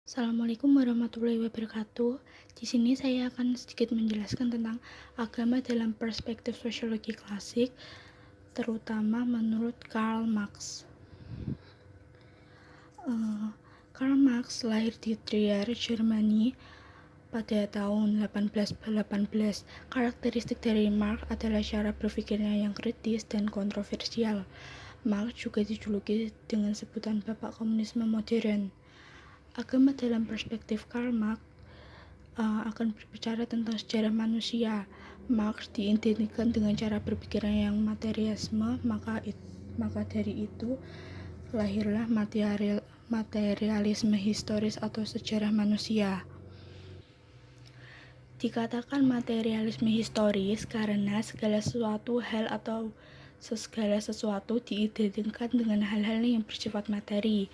Assalamualaikum warahmatullahi wabarakatuh. Di sini saya akan sedikit menjelaskan tentang agama dalam perspektif sosiologi klasik, terutama menurut Karl Marx. Karl Marx lahir di Trier, Jermani pada tahun 1818. Karakteristik dari Marx adalah cara berpikirnya yang kritis dan kontroversial. Marx juga dijuluki dengan sebutan Bapak Komunisme Modern. Agama dalam perspektif Karl Marx akan berbicara tentang sejarah manusia. Marx diidentikan dengan cara berpikirnya yang materialisme, maka dari itu lahirlah materialisme historis atau sejarah manusia. Dikatakan materialisme historis karena segala sesuatu diidentikan dengan hal-hal yang bersifat materi.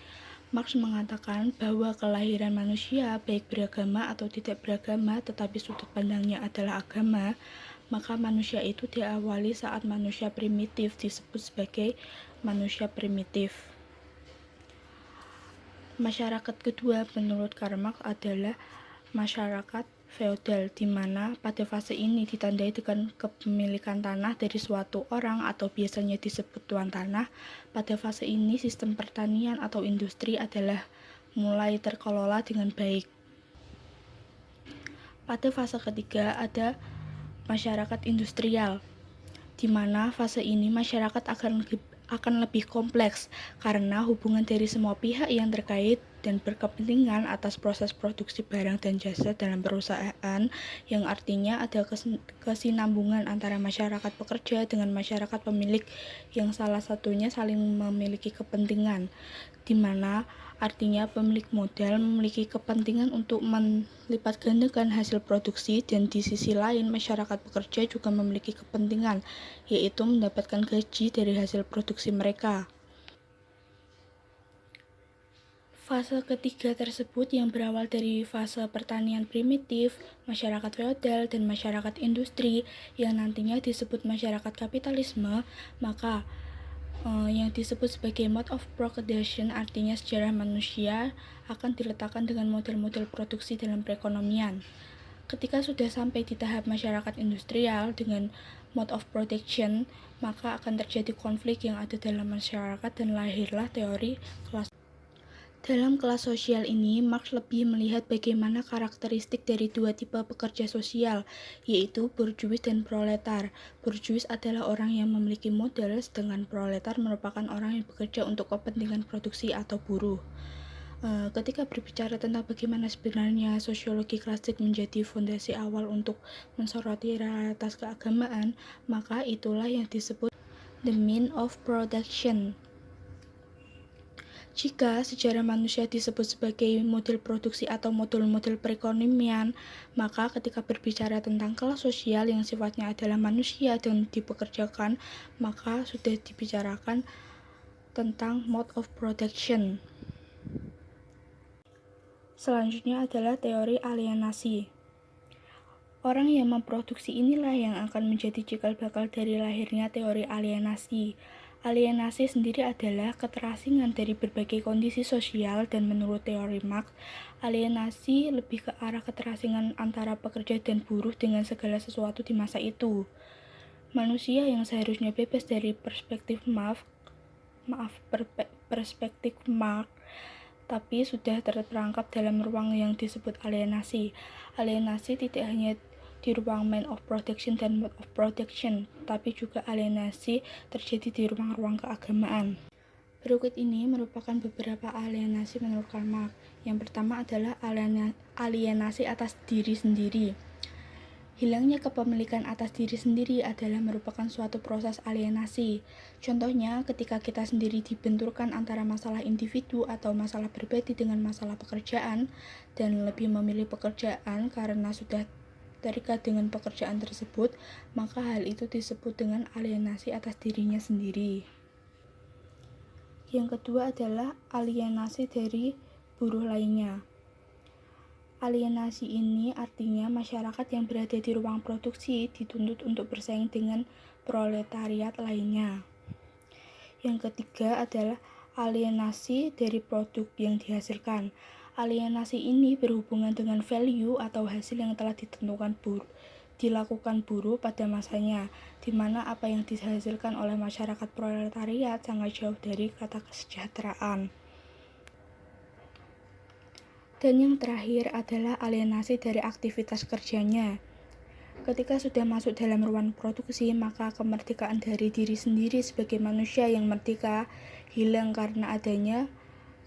Marx mengatakan bahwa kelahiran manusia, baik beragama atau tidak beragama, tetapi sudut pandangnya adalah agama, maka manusia itu diawali saat manusia primitif, disebut sebagai manusia primitif. Masyarakat kedua menurut Karl Marx adalah masyarakat feodal, di mana pada fase ini ditandai dengan kepemilikan tanah dari suatu orang atau biasanya disebut tuan tanah. Pada fase ini sistem pertanian atau industri adalah mulai terkelola dengan baik. Pada fase ketiga ada masyarakat industrial, di mana fase ini masyarakat akan lebih kompleks karena hubungan dari semua pihak yang terkait dan berkepentingan atas proses produksi barang dan jasa dalam perusahaan, yang artinya ada kesinambungan antara masyarakat pekerja dengan masyarakat pemilik yang salah satunya saling memiliki kepentingan, di mana artinya pemilik modal memiliki kepentingan untuk melipat gandakan hasil produksi, dan di sisi lain masyarakat pekerja juga memiliki kepentingan, yaitu mendapatkan gaji dari hasil produksi mereka. Fase ketiga tersebut yang berawal dari fase pertanian primitif, masyarakat feodal, dan masyarakat industri yang nantinya disebut masyarakat kapitalisme, maka yang disebut sebagai mode of production, artinya sejarah manusia akan diletakkan dengan model-model produksi dalam perekonomian. Ketika sudah sampai di tahap masyarakat industrial dengan mode of production, maka akan terjadi konflik yang ada dalam masyarakat dan lahirlah teori kelas. Dalam kelas sosial ini, Marx lebih melihat bagaimana karakteristik dari dua tipe pekerja sosial, yaitu borjuis dan proletar. Borjuis adalah orang yang memiliki modal, sedangkan proletar merupakan orang yang bekerja untuk kepentingan produksi atau buruh. Ketika berbicara tentang bagaimana sebenarnya sosiologi klasik menjadi fondasi awal untuk mensoroti realitas keagamaan, maka itulah yang disebut the mean of production. Jika sejarah manusia disebut sebagai model produksi atau model-model perekonomian, maka ketika berbicara tentang kelas sosial yang sifatnya adalah manusia dan dipekerjakan, maka sudah dibicarakan tentang mode of production. Selanjutnya adalah teori alienasi. Orang yang memproduksi inilah yang akan menjadi cikal bakal dari lahirnya teori alienasi. Alienasi sendiri adalah keterasingan dari berbagai kondisi sosial, dan menurut teori Marx, alienasi lebih ke arah keterasingan antara pekerja dan buruh dengan segala sesuatu di masa itu. Manusia yang seharusnya bebas dari perspektif Marx, tapi sudah terperangkap dalam ruang yang disebut alienasi. Alienasi tidak hanya di ruang mean of production dan mode of production, tapi juga alienasi terjadi di ruang-ruang keagamaan. Berikut ini merupakan beberapa alienasi menurut Karl Marx. Yang pertama adalah alienasi atas diri sendiri. Hilangnya kepemilikan atas diri sendiri adalah merupakan suatu proses alienasi. Contohnya, ketika kita sendiri dibenturkan antara masalah individu atau masalah pribadi dengan masalah pekerjaan, dan lebih memilih pekerjaan karena sudah terikat dengan pekerjaan tersebut, maka hal itu disebut dengan alienasi atas dirinya sendiri. Yang kedua adalah alienasi dari buruh lainnya. Alienasi ini artinya masyarakat yang berada di ruang produksi dituntut untuk bersaing dengan proletariat lainnya. Yang ketiga adalah alienasi dari produk yang dihasilkan. Alienasi ini berhubungan dengan value atau hasil yang telah dilakukan buruh pada masanya, di mana apa yang dihasilkan oleh masyarakat proletariat sangat jauh dari kata kesejahteraan. Dan yang terakhir adalah alienasi dari aktivitas kerjanya. Ketika sudah masuk dalam ruang produksi, maka kemerdekaan dari diri sendiri sebagai manusia yang merdeka hilang karena adanya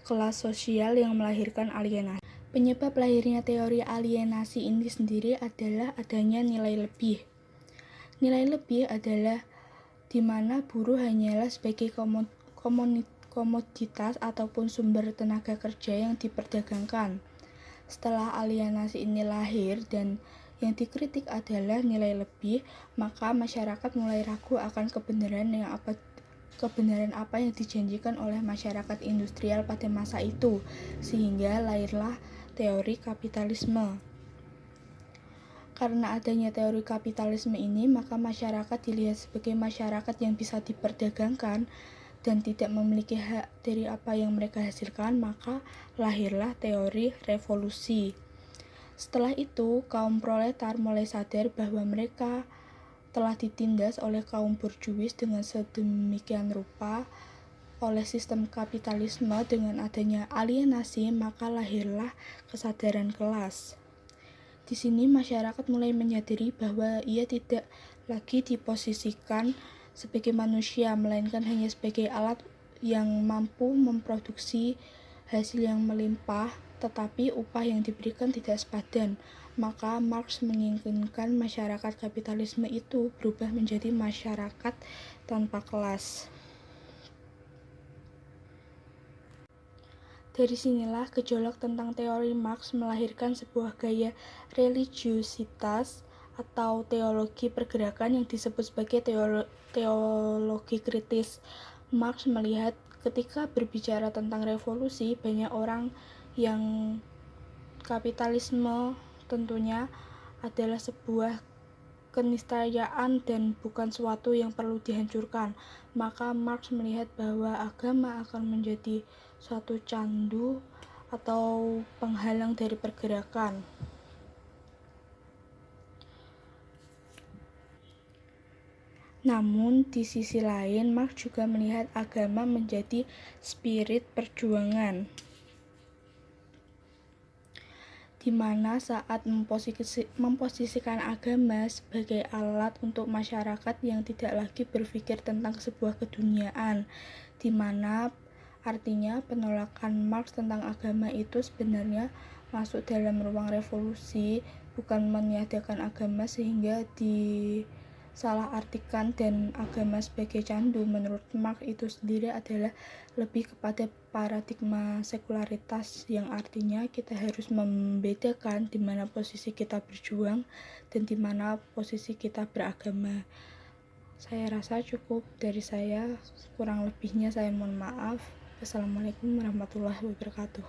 kelas sosial yang melahirkan alienasi. Penyebab lahirnya teori alienasi ini sendiri adalah adanya nilai lebih. Nilai lebih adalah di mana buruh hanyalah sebagai komoditas ataupun sumber tenaga kerja yang diperdagangkan. Setelah alienasi ini lahir dan yang dikritik adalah nilai lebih, maka masyarakat mulai ragu akan kebenaran apa yang dijanjikan oleh masyarakat industrial pada masa itu, sehingga lahirlah teori kapitalisme. Karena adanya teori kapitalisme ini, maka masyarakat dilihat sebagai masyarakat yang bisa diperdagangkan dan tidak memiliki hak dari apa yang mereka hasilkan, maka lahirlah teori revolusi. Setelah itu, kaum proletar mulai sadar bahwa mereka telah ditindas oleh kaum borjuis dengan sedemikian rupa oleh sistem kapitalisme. Dengan adanya alienasi, maka lahirlah kesadaran kelas. Di sini masyarakat mulai menyadari bahwa ia tidak lagi diposisikan sebagai manusia, melainkan hanya sebagai alat yang mampu memproduksi hasil yang melimpah, tetapi upah yang diberikan tidak sepadan. Maka Marx menginginkan masyarakat kapitalisme itu berubah menjadi masyarakat tanpa kelas. Dari sinilah gejolak tentang teori Marx melahirkan sebuah gaya religiusitas atau teologi pergerakan yang disebut sebagai teologi kritis. Marx melihat ketika berbicara tentang revolusi, banyak orang yang kapitalisme tentunya adalah sebuah keniscayaan dan bukan suatu yang perlu dihancurkan. Maka Marx melihat bahwa agama akan menjadi suatu candu atau penghalang dari pergerakan. Namun di sisi lain, Marx juga melihat agama menjadi spirit perjuangan, di mana saat memposisikan agama sebagai alat untuk masyarakat yang tidak lagi berpikir tentang sebuah keduniaan, di mana artinya penolakan Marx tentang agama itu sebenarnya masuk dalam ruang revolusi, bukan meniadakan agama sehingga disalahartikan dan agama sebagai candu. Menurut Marx itu sendiri adalah lebih kepada paradigma sekularitas, yang artinya kita harus membedakan di mana posisi kita berjuang dan di mana posisi kita beragama. Saya rasa cukup dari saya, kurang lebihnya saya mohon maaf. Wassalamualaikum warahmatullahi wabarakatuh.